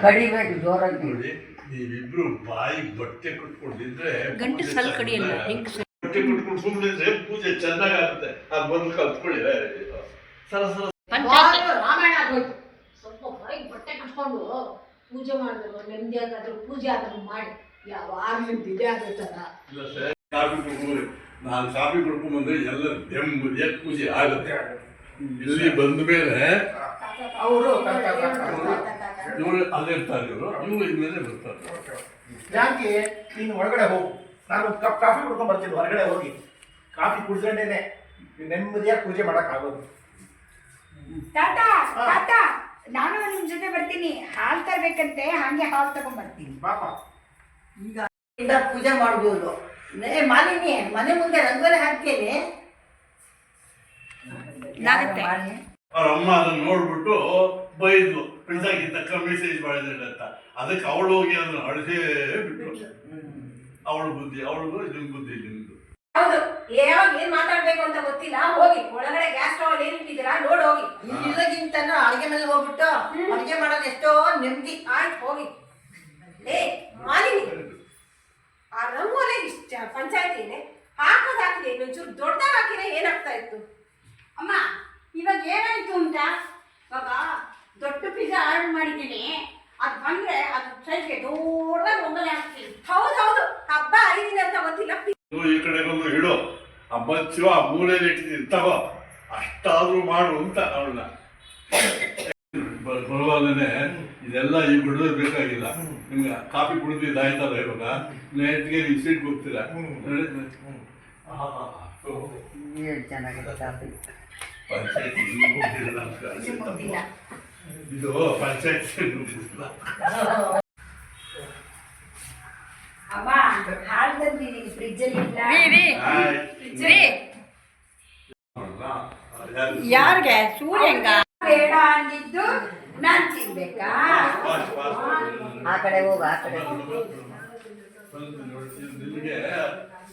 ಕಡಿಬೇಕು ಜೋರಾಗಿ. ನೋಡಿ ನೀವಿಬ್ರು ಬಾಯಿ ಬಟ್ಟೆ ಕಟ್ಕೊಂಡಿದ್ರೆ ಗಂಟು ಸಲ್ ಕಡಿಯಲ್ಲ, ಬಟ್ಟೆ ಕಟ್ಕೊಂಡು ಸುಮ್ಮನೆ ಪೂಜೆ ಚೆನ್ನಾಗಾಗುತ್ತೆ. ಅದು ಬಂದು ಕಲ್ತ್ಕೊಳ್ಳಿ ಸರ ಸರ ರಾಮಾಯಣ ಆಗೋಯ್ತು. ಸ್ವಲ್ಪ ಬಾಯಿಗೆ ಬಟ್ಟೆ ಕಟ್ಕೊಂಡು ಪೂಜೆ ಮಾಡಿದ್ರು ನೆಮ್ಮದಿಯಾಗಾದ್ರು ಪೂಜೆ ಆದ್ರೂ ಮಾಡಿ ಯಾವಾಗಲೂ ದಿದೆ ಆಗುತ್ತಲ್ಲ. ಇಲ್ಲ ಸರ್, ಕಾಫಿ ಕುಡ್ಕೊಂಡು ನಾನು ಕಾಫಿ ಕುಡ್ಕೊಂಡ್ ಬಂದ್ರೆ ಎಲ್ಲ ನೆಮ್ಮದಿಯಾಗಿ ಪೂಜೆ ಆಗುತ್ತೆ. ಇಲ್ಲಿ ಬಂದ ಮೇಲೆ ಅವರು ಇವರು ಅಲ್ಲಿರ್ತಾರೆ, ಇವರು ಇನ್ಮೇಲೆ ಬರ್ತಾರೆ. ಯಾಕೆ ನೀನು ಒಳಗಡೆ ಹೋಗು, ನಾನು ಕಪ್ ಕಾಫಿ ಕುಡ್ಕೊಂಡು ಬರ್ತೀನಿ. ಹೊರಗಡೆ ಹೋಗಿ ಕಾಫಿ ಕುಡ್ಕೊಂಡೇನೆ ನೆಮ್ಮದಿಯಾಗಿ ಪೂಜೆ ಮಾಡೋಕ್ಕಾಗೋದು. ತಾತ ತಾತ, ನಾನು ನಿಮ್ ಜೊತೆ ಬರ್ತೀನಿ. ಹಾಲು ತರ್ಬೇಕಂತೆ, ಹಾಗೆ ಹಾಲು ತಗೊಂಡ್ ಬರ್ತೀನಿ. ಪಾಪ ಈಗ ಪೂಜೆ ಮಾಡ್ಬೋದು. ಮಾಲಿನಿ ಮನೆ ಮುಂದೆ ರಂಗೋಲಿ ಹಾಕ್ತೇನೆ. ಅವ್ರ ಅಮ್ಮ ಅದನ್ನ ನೋಡ್ಬಿಟ್ಟು ಬೈದ್ಲು, ಪಿಜ್ಜಾಗಿದ್ದಕ್ಕ ಮೆಸೇಜ್ ಮಾಡಿದ್ರೆ ಅಂತ. ಅದಕ್ಕೆ ಅವಳು ಹೋಗಿ ಅದನ್ನ ಅಳಿಸೇ ಬಿಟ್ರು. ಅವಳ ಬುದ್ಧಿ ಅವಳಿಗೂ ಇದನ್ ಬುದ್ಧಿ ನಿಮ್ದು. ಹೌದು, ಯಾವಾಗ ಏನ್ ಮಾತಾಡ್ಬೇಕು ಅಂತ ಗೊತ್ತಿಲ್ಲ. ಹೋಗಿ ಒಳಗಡೆ ಗ್ಯಾಸ್ ಸ್ಟವ್ ಏನ್ ಇಟ್ಟಿದ್ದೀರಾ ನೋಡಿ ಹೋಗಿ. ಇಲ್ಲಗಿಂತನೂ ಅಡಿಗೆ ಮೇಲೆ ಹೋಗ್ಬಿಟ್ಟು ಅಡಿಗೆ ಮಾಡೋದು ಎಷ್ಟೋ ನೆಮ್ಮದಿ. ಆಯ್ತು ಹೋಗಿ. ಏ ಮಾಲಿನಿ, ಆ ರಂಗೋಲಿ ಪಂಚಾಯತಿನೇ ಹಾಕಿದೆ, ಇನ್ನೊಂಚೂರು ದೊಡ್ಡದಾಗ ಹಾಕಿದ್ರೆ ಏನಾಗ್ತಾ ಇತ್ತು? ಅಮ್ಮ, ಇವಾಗ ಏನಾಯ್ತು ಅಂತ, ಇವಾಗ ದೊಡ್ಡ ಪಿಜ್ಜಾ ಆರ್ಡರ್ ಮಾಡಿದ್ದೀನಿ. ಅದು ಬಂದ್ರೆ ಅದು ಸೈಜ್ಗೆ ದೊಡ್ಡದಾಗಿ ರಂಗೋಲಿ ಹಾಕ್ತೀನಿ. ಹೌದೌದು, ಹಬ್ಬ ಹರಿದಿದೆ ಅಂತ ಗೊತ್ತಿಲ್ಲ. ಈ ಕಡೆಗೊಂದು ಇಡು, ಆ ಬಚ್ಚು ಆ ಮೂಲೆಯಲ್ಲಿ ಇಟ್ಟಿದ್ದೀನಿ ತಗೋ, ಅಷ್ಟಾದ್ರೂ ಮಾಡು ಅಂತ ಅವಳನ್ನ. ಬರುವಾಗಲೇ ಇದೆಲ್ಲ ಈ ಬಿಡೋದು ಬೇಕಾಗಿಲ್ಲ. ನಿಮ್ಗೆ ಕಾಫಿ ಕುಡಿದಿದ್ದು ಆಯ್ತಲ್ಲ, ಇವಾಗ ನೈಟ್ಗೆ ನೀವು ಸೀಟ್ಗೆ ಹೋಗ್ತೀರಾ. ಚೆನ್ನಾಗಿದೆ ಕಾಫಿ. ಪಂಚಾಯತಿ ಇದು ಪಂಚಾಯತಿ ಅಮ್ಮ, ಹಾಲು ತಂದಿದ್ದೀನಿ ಫ್ರಿಜ್ಜಲ್ಲಿ ಇಲ್ಲ. ಯಾರಿಗೆ? ಸೂರ್ಯಂಗ ಬೇಡ ಅಂದಿದ್ದು ನಾನ್ ತಿನ್ಬೇಕಾ? ಆ ಕಡೆ ಹೋಗು, ಆ ಕಡೆ. ನಿಮಗೆ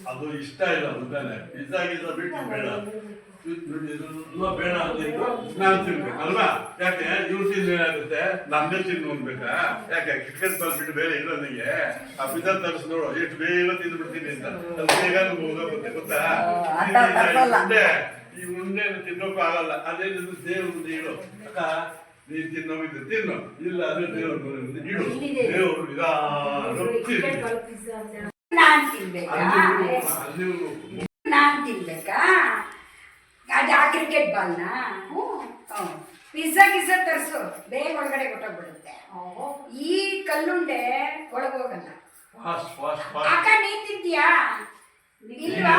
ಅದು ಇಷ್ಟ ಇಲ್ಲ ಮುಂದಾನೆ. ಪಿಜ್ಜಾ ಗಿಜ್ಜಾ ಬಿಟ್ಟು ಬೇಡ, ಬೇಡ ಅಂದಿದ್ದು ನಾನು ತಿನ್ಬೇಕಲ್ವಾ? ಯಾಕೆ ಇವ್ರು ತಿಂದು ಏನಾಗುತ್ತೆ, ನಮ್ದೇ ತಿಂದು ಅನ್ಬೇಕಾ? ಯಾಕೆ ಕಿಟ್ಕಟ್ ಬಿಟ್ಟು ಬೇರೆ ಇಲ್ಲ ನನಗೆ. ಆ ಪಿಜ್ಜಾ ತರಿಸಿ ನೋಡು, ಎಷ್ಟು ಬೇಗ ತಿಂದು ಬಿಡ್ತೀನಿ ಅಂತ. ಅದು ಬೇಗ ಹೋಗುತ್ತೆ ಗೊತ್ತಾ? ಈ ಉಂಡೆ ತಿನ್ನೋಕ್ಕೂ ಆಗಲ್ಲ. ಅದೇ ದೇವ್ರ ಮುಂದೆ ಇಡು. ಅಕ್ಕ ನೀನ್ ತಿನ್ನೋಗಿದ್ದು ತಿನ್ನು, ಇಲ್ಲ ಅದೇ ದೇವ್ರ ಮುಂದೆ ಇಡು. ದೇವ್ರು ನಾನ್ ತಿನ್ಬೇಕಾ? ನಾನ್ ತಿನ್ಬೇಕಾ? ಅದು ಆ ಕ್ರಿಕೆಟ್ ಬಾಲ್ನ ಪಿಜ್ಜಾ ಗಿಜ್ಜಾ ತರಿಸು, ಬೇಗ ಒಳಗಡೆ ಗೊತ್ತಾಗ್ಬಿಡುತ್ತೆ. ಈ ಕಲ್ಲುಂಡೆ ಒಳಗೋಗಲ್ಲ. ಅಕ್ಕ ನೀನ್ ತಿಂತೀಯಾ? ಇಲ್ವಾ?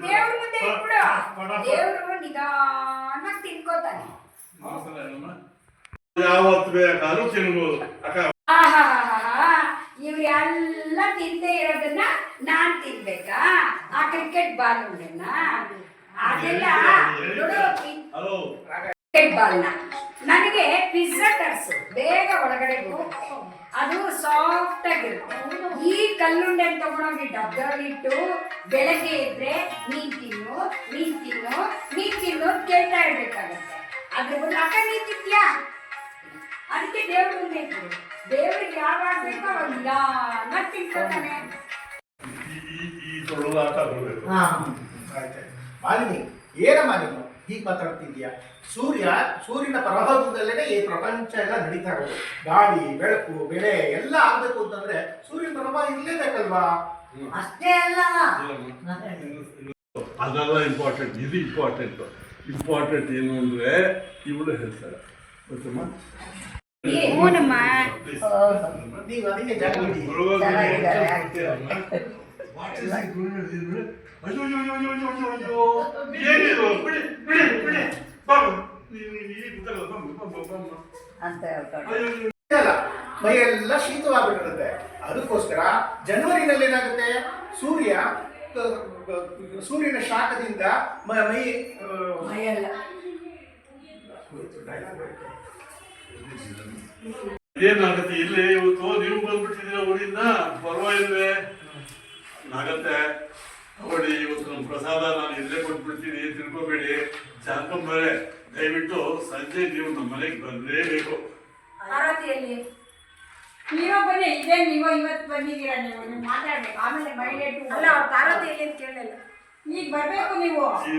ದೇವ್ರ ಮುಂದೆ ಇಟ್ಬಿಡು, ದೇವ್ರು ನಿಧಾನವಾಗಿ ತಿನ್ಕೋತಾನೆ. ಯಾವತ್ತು ಬೇಕಾದ್ರೂ ತಿನ್ಬೋದು ಅಕ್ಕ. ಇವ್ರು ಎಲ್ಲ ತಿಂದೇ ಇರೋದನ್ನ ನಾನ್ ತಿನ್ಬೇಕಾ? ಆ ಕ್ರಿಕೆಟ್ ಬಾಲ್ ಉಂಡೆನ ಅದೆಲ್ಲ ಕ್ರಿಕೆಟ್ ಬಾಲ್ನ ನನಗೆ ಪಿಜ್ಜಾ ತರಿಸು, ಬೇಗ ಒಳಗಡೆ ಹೋಗುತ್ತೆ. ಅದು ಸಾಫ್ಟ್ ಆಗಿರುತ್ತೆ. ಈ ಕಲ್ಲುಂಡೆ ತಗೊಂಡೋಗಿ ಡಬ್ಬದಲ್ಲಿಟ್ಟು ಬೆಳಗ್ಗೆ ಇದ್ರೆ ನೀನ್ ತಿನ್ನು ನೀನ್ ತಿನ್ನು ನೀನ್ ತಿನ್ನು ಕೇಳ್ತಾ ಇರ್ಬೇಕಾಗತ್ತೆ. ಅದ್ರ ಬದಲು ಅಕ್ಕ ನೀನ್ ತಿಂತ್ಯಾ? ಅದಕ್ಕೆ ದೇವ್ರ ಮುಂದೆ ಇದ್ರು, ದೇವ್ರಿಗೆ ಯಾವಾಗ ಬೇಕೋ ಅವಾಗ ನಿಧಾನ ತಿನ್ಕೊತಾನೆ. ಮಾಲಿನಿ, ಏನಮ್ಮ ನೀನು ಹೀಗೆ ಮಾತಾಡ್ತಿದ್ಯಾ? ಸೂರ್ಯನ ಪ್ರಭಾವದಲ್ಲೇ ಈ ಪ್ರಪಂಚ ಎಲ್ಲ ನಡೀತಾ ಇರೋದು. ಗಾಳಿ ಬೆಳಕು ಬೆಳೆ ಎಲ್ಲ ಆಗ್ಬೇಕು ಅಂತಂದ್ರೆ ಸೂರ್ಯನ ಪ್ರಭಾವ ಇರ್ಲೇಬೇಕಲ್ವಾ? ಅಷ್ಟೇ ಅಲ್ಲ, ಅದೆಲ್ಲ ಇಂಪಾರ್ಟೆಂಟ್. ಇದು ಇಂಪಾರ್ಟೆಂಟ್. ಇಂಪಾರ್ಟೆಂಟ್ ಏನು ಅಂದ್ರೆ ಇವಳು ಹೇಳ್ತಾರೆ ಗೊತ್ತಮ್ಮ, ಹೂನಮ್ಮ. ನೀವು ಅದಕ್ಕೆ ಜಾಗ ಬಿಡಿ. ಅಂತ ಹೇಳ್ತಾರೆ. ಮೈಯೆಲ್ಲ ಶೀತವಾಗ್ಬಿಟ್ಟಿರುತ್ತೆ. ಅದಕ್ಕೋಸ್ಕರ ಜನವರಿನಲ್ಲಿ ಏನಾಗುತ್ತೆ, ಸೂರ್ಯನ ಶಾಖದಿಂದ ಮೈಯೆಲ್ಲ ಏನಾಗುತ್ತೆ ಇಲ್ಲಿ ಇವತ್ತು ನೀವು ಬಂದ್ಬಿಟ್ಟಿದ್ದೀರ ಊರಿಂದ, ಪರವಾಗಿಲ್ವೇ ಆಗತ್ತೆ ನೋಡಿ. ಇವತ್ತು ನಮ್ಮ ಪ್ರಸಾದ ನಾನು ಇಲ್ಲೇ ಕೊಟ್ಬಿಡ್ತೀನಿ, ತಿಳ್ಕೊಬೇಡಿ. ಜಾನ್ಕೊಂಬರೆ ದಯವಿಟ್ಟು ಸಂಜೆ ನೀವು ನಮ್ಮ ಮನೆಗೆ ಬಂದೇಬೇಕು. ಪಾರ್ವತಿಯಲ್ಲಿ ನೀವೋ ಬನ್ನಿ, ಇದೇ ನೀವು ಇವತ್ತು ಬಂದಿದ್ದೀರಾ, ನೀವು ಮಾತಾಡ್ಬೇಕು, ಆಮೇಲೆ ಮಹಿಳೆ ಅಲ್ಲ ಅವ್ರು ಪಾರ್ವತಿಯಲ್ಲಿ ಅಂತ ಕೇಳಲಿಲ್ಲ, ಈಗ ಬರ್ಬೇಕು ನೀವು. ಈ